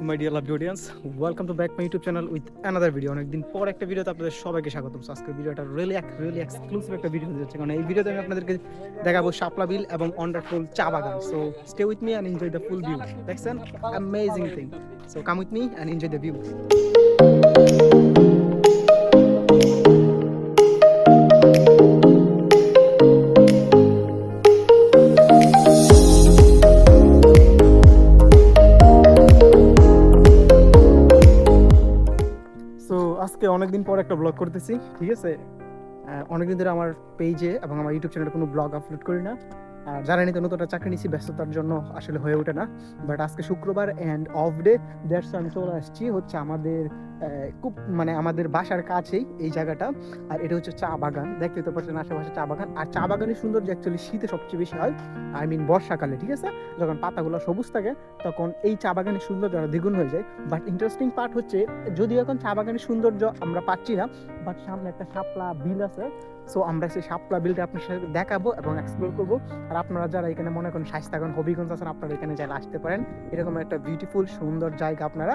আলাইকুম my dear lovely audience, welcome to back my YouTube channel with another video. অনেকদিন পর একটা ভিডিওতে আপনাদের সবাইকে স্বাগতম। আজকের ভিডিওটা রিয়েলি এক্সক্লুসিভ একটা ভিডিও হতে যাচ্ছে, কারণ এই ভিডিওতে আমি আপনাদেরকে দেখাবো শাপলা বিল এবং ওয়ান্ডারফুল চা বাগান। So stay with me and enjoy the full view. দেখছেন, amazing thing. So come with me and enjoy the view. আজকে অনেকদিন পর একটা ব্লগ করতেছি, ঠিক আছে। অনেকদিন ধরে আমার পেজে এবং আমার ইউটিউব চ্যানেলে কোনো ব্লগ আপলোড করি না। আর জানেনি তো, নতুন একটা চাকরি নিচ্ছি, ব্যস্ততার জন্য আসলে হয়ে ওঠে না। বাট আজকে শুক্রবার অ্যান্ড অফ ডে, দ্যাটস আমি চলে আসছি হচ্ছে আমাদের খুব আমাদের বাসার কাছেই এই জায়গাটা। আর এটা হচ্ছে চা বাগান, দেখতে তো পাচ্ছেন আশেপাশে চা বাগান। আর চা বাগানের সৌন্দর্য অ্যাকচুয়ালি শীতে সবচেয়ে বেশি হয়, বর্ষাকালে, ঠিক আছে। যখন পাতাগুলো সবুজ থাকে তখন এই চা বাগানের সৌন্দর্য দ্বিগুণ হয়ে যায়। বাট ইন্টারেস্টিং পার্ট হচ্ছে, যদিও এখন চা বাগানের সৌন্দর্য আমরা পাচ্ছি না, বাট সামনে একটা শাপলা বিল আছে। সো আমরা সেই শাপলা বিলটা আপনার সাথে দেখাবো এবং এক্সপ্লোর করবো। আর আপনারা যারা এখানে মনে করেন শাইস্তাগঞ্জ, হবিগঞ্জ আছেন, আপনারা এখানে চাইলে আসতে পারেন। এরকম একটা বিউটিফুল সুন্দর জায়গা আপনারা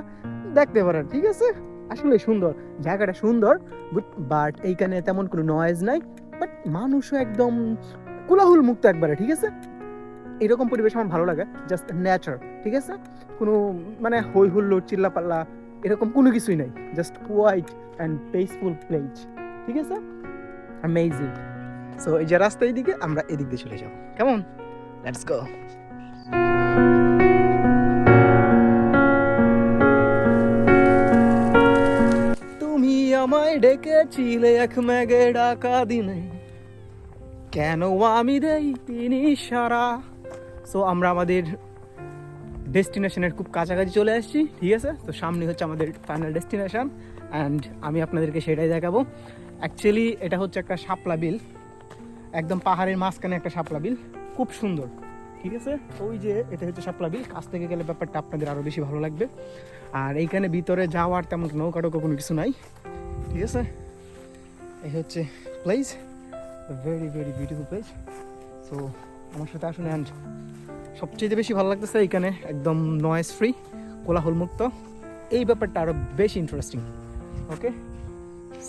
দেখতে পারেন, ঠিক আছে। আসলে সুন্দর জায়গাটা, সুন্দর। বাট এইখানে তেমন কোনো নয়েজ নাই, বাট মানুষও একদম কোলাহল মুক্ত একবারে, ঠিক আছে। এরকম পরিবেশ আমার ভালো লাগে, জাস্ট নেচার, ঠিক আছে। কোনো হই হুল্লোড় চিল্লাপাল্লা এরকম কোনো কিছুই নাই, just quiet and peaceful place, ঠিক আছে। অ্যামেজিং। সো এই যে রাস্তা, এইদিকে আমরা এদিক দিয়ে চলে যাবো, কেমন? Let's go. তুমি আমায় ডেকেছিলে এক মেঘে ডাকা দিনে, কেন আমি দেই ইশারা। সো আমরা আমাদের ডেস্টিনেশনের খুব কাছাকাছি চলে আসছি, ঠিক আছে। তো সামনে হচ্ছে আমাদের ফাইনাল ডেস্টিনেশন অ্যান্ড আমি আপনাদেরকে সেটাই দেখাবো। অ্যাকচুয়ালি এটা হচ্ছে একটা শাপলা বিল, একদম পাহাড়ের মাঝখানে একটা শাপলা বিল, খুব সুন্দর, ঠিক আছে। ওই যে এটা হচ্ছে শাপলা বিল, কাছ থেকে গেলে ব্যাপারটা আপনাদের আরও বেশি ভালো লাগবে। আর এইখানে ভিতরে যাওয়ার তেমন নৌকা টোকা কোনো কিছু নাই, ঠিক আছে। এই হচ্ছে place, very beautiful place. So আমার সাথে আসুন। অ্যান্ড সবচেয়ে বেশি ভালো লাগতেছে এখানে একদম নয়েজ ফ্রি, কোলাহল মুক্ত। এই ব্যাপারটা আরও বেশি interesting. Okay,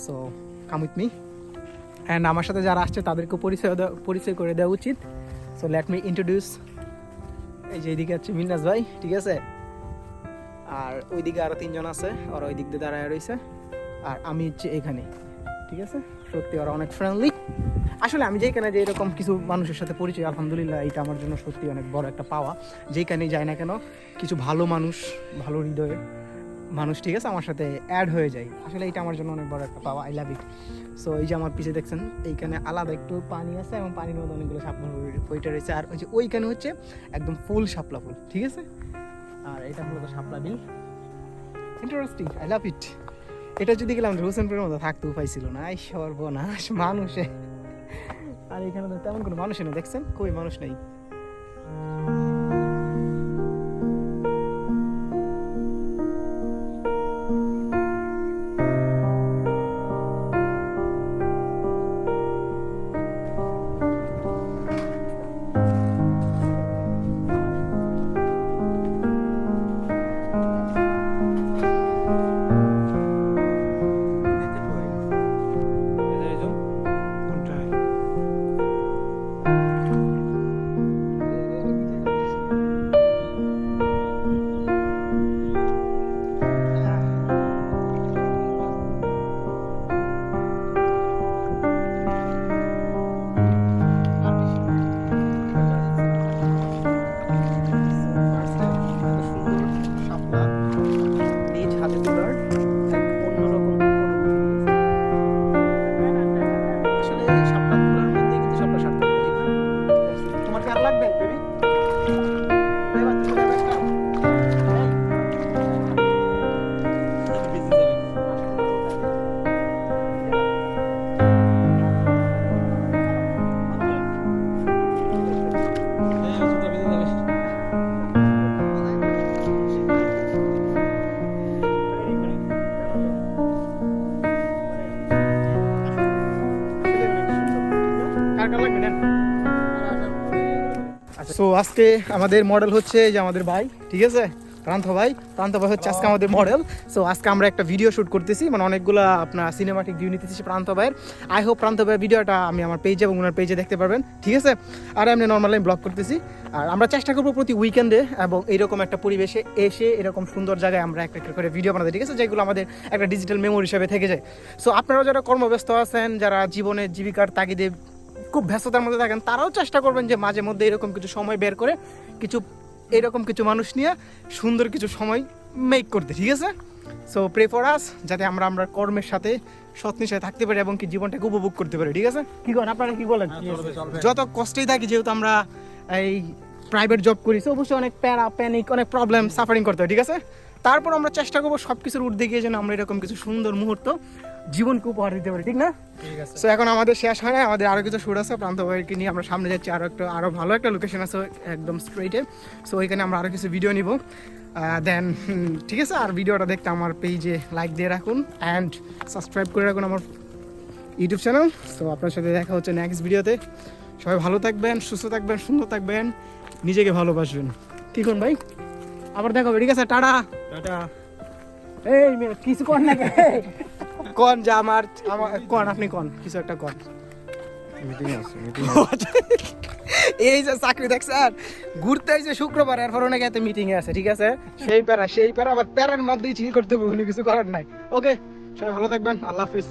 so come with me. And আমার সাথে যারা আসছে তাদেরকে পরিচয় করে দেওয়া উচিত। So let me introduce. এই যে এইদিকে হচ্ছে মিন্নাস ভাই, ঠিক আছে। আর ওইদিকে আরও তিনজন আছে, ওরা ওই দিক দিয়ে দাঁড়ায় রয়েছে। আর আমি হচ্ছে এখানে, ঠিক আছে। সত্যি ওরা অনেক ফ্রেন্ডলি। আসলে আমি যেখানে যে এরকম কিছু মানুষের সাথে পরিচয়, আলহামদুলিল্লাহ, এটা আমার জন্য সত্যি অনেক বড় একটা পাওয়া। যেখানেই যাই না কেন, কিছু ভালো মানুষ, ভালো হৃদয়ের মানুষ, ঠিক আছে, আমার সাথে অ্যাড হয়ে যায়। আসলে এটা আমার জন্য অনেক বড় একটা পাওয়া। I love it. সো এই যে আমার পিছিয়ে দেখছেন, এইখানে আলাদা একটু পানি আছে এবং পানির মধ্যে অনেকগুলো শাপলা বইটা রয়েছে। আর ওই যে ওইখানে হচ্ছে একদম ফুল শাপলা ফুল, ঠিক আছে। আর এটা মূলত শাপলা বিল। ইন্টারেস্টিং, আই লাভ ইট। এটা যদি গেলাম হোসেনপুরের মধ্যে থাকতেও পাইছিল না, এই সর্বনাশ মানুষে। আর এখানে তো তেমন কোনো মানুষই নেই, দেখছেন, কই মানুষ নেই। সো আজকে আমাদের মডেল হচ্ছে যে আমাদের ভাই, ঠিক আছে। তো প্রান্ত ভাই হচ্ছে আজকে আমাদের মডেল। সো আজকে আমরা একটা ভিডিও শ্যুট করতেছি, মানে অনেকগুলো আপনার সিনেমাটিক ভিউ নিতেছি প্রান্ত ভাইয়ের। আই হোপ প্রান্ত ভাইয়ের ভিডিওটা আমি আমার পেজে এবং ওনার পেজে দেখতে পারবেন, ঠিক আছে? আর আমি নর্মালি ব্লগ করতেছি, আর আমরা চেষ্টা করবো প্রতি উইকেন্ডে এবং এইরকম একটা পরিবেশে এসে এরকম সুন্দর জায়গায় আমরা একটা করে ভিডিও বানাতে, ঠিক আছে, যেগুলো আমাদের একটা ডিজিটাল মেমোরি হিসাবে থেকে যায়। সো আপনারাও যারা কর্মব্যস্ত আছেন, যারা জীবনের জীবিকার তাগিদে খুব ব্যস্ততার মধ্যে থাকেন, তারাও চেষ্টা করবেন যে মাঝে মধ্যে এরকম কিছু সময় বের করে এরকম কিছু মানুষ নিয়ে সুন্দর কিছু সময় মেক করতে, ঠিক আছে? সো প্রে ফর আস, যাতে আমরা কর্মের সাথে সৎ নিশ্চয় থাকতে পারি এবং কি জীবনটাকে উপভোগ করতে পারি, ঠিক আছে? কি করেন আপনারা, কি বলেন? যত কষ্টেই থাকি, যেহেতু আমরা এই প্রাইভেট জব করি, অবশ্যই অনেক প্যানিক, অনেক প্রবলেম সাফারিং করতে হয়, ঠিক আছে? তারপর আমরা চেষ্টা করবো সব কিছুর ঊর্ধ্বে গিয়ে যেন আমরা এরকম কিছু সুন্দর মুহূর্ত জীবনকে উপহার দিতে পারি, ঠিক না? সো এখন আমাদের শেষ হয় না, আমাদের আরও কিছু শুট আছে প্রান্ত ভাইকে নিয়ে। আমরা সামনে যাচ্ছি, আরও ভালো একটা লোকেশন আছে একদম স্ট্রেটে। সো ওইখানে আমরা আরও কিছু ভিডিও নিব দেন, ঠিক আছে? আর ভিডিওটা দেখতে আমার পেজে লাইক দিয়ে রাখুন অ্যান্ড সাবস্ক্রাইব করে রাখুন আমার ইউটিউব চ্যানেল। সো আপনার সাথে দেখা হচ্ছে নেক্সট ভিডিওতে। সবাই ভালো থাকবেন, সুস্থ থাকবেন, সুন্দর থাকবেন, নিজেকে ভালোবাসবেন। কি কোন ভাই, আবার দেখা হবে, ঠিক আছে? Tata tata. এই কিছু কর না কন, যা আমার কন, আপনি কন কিছু একটা কন। এই যে চাকরি দেখছেন, ঘুরতে এই যে শুক্রবার, এরপর অনেক এত মিটিং এ আছে, ঠিক আছে? সেই প্যারা আবার প্যারার মধ্যেই চিল করতে হবে, কিছু করার নাই। ওকে, সবাই ভালো থাকবেন, আল্লাহ হাফিজ।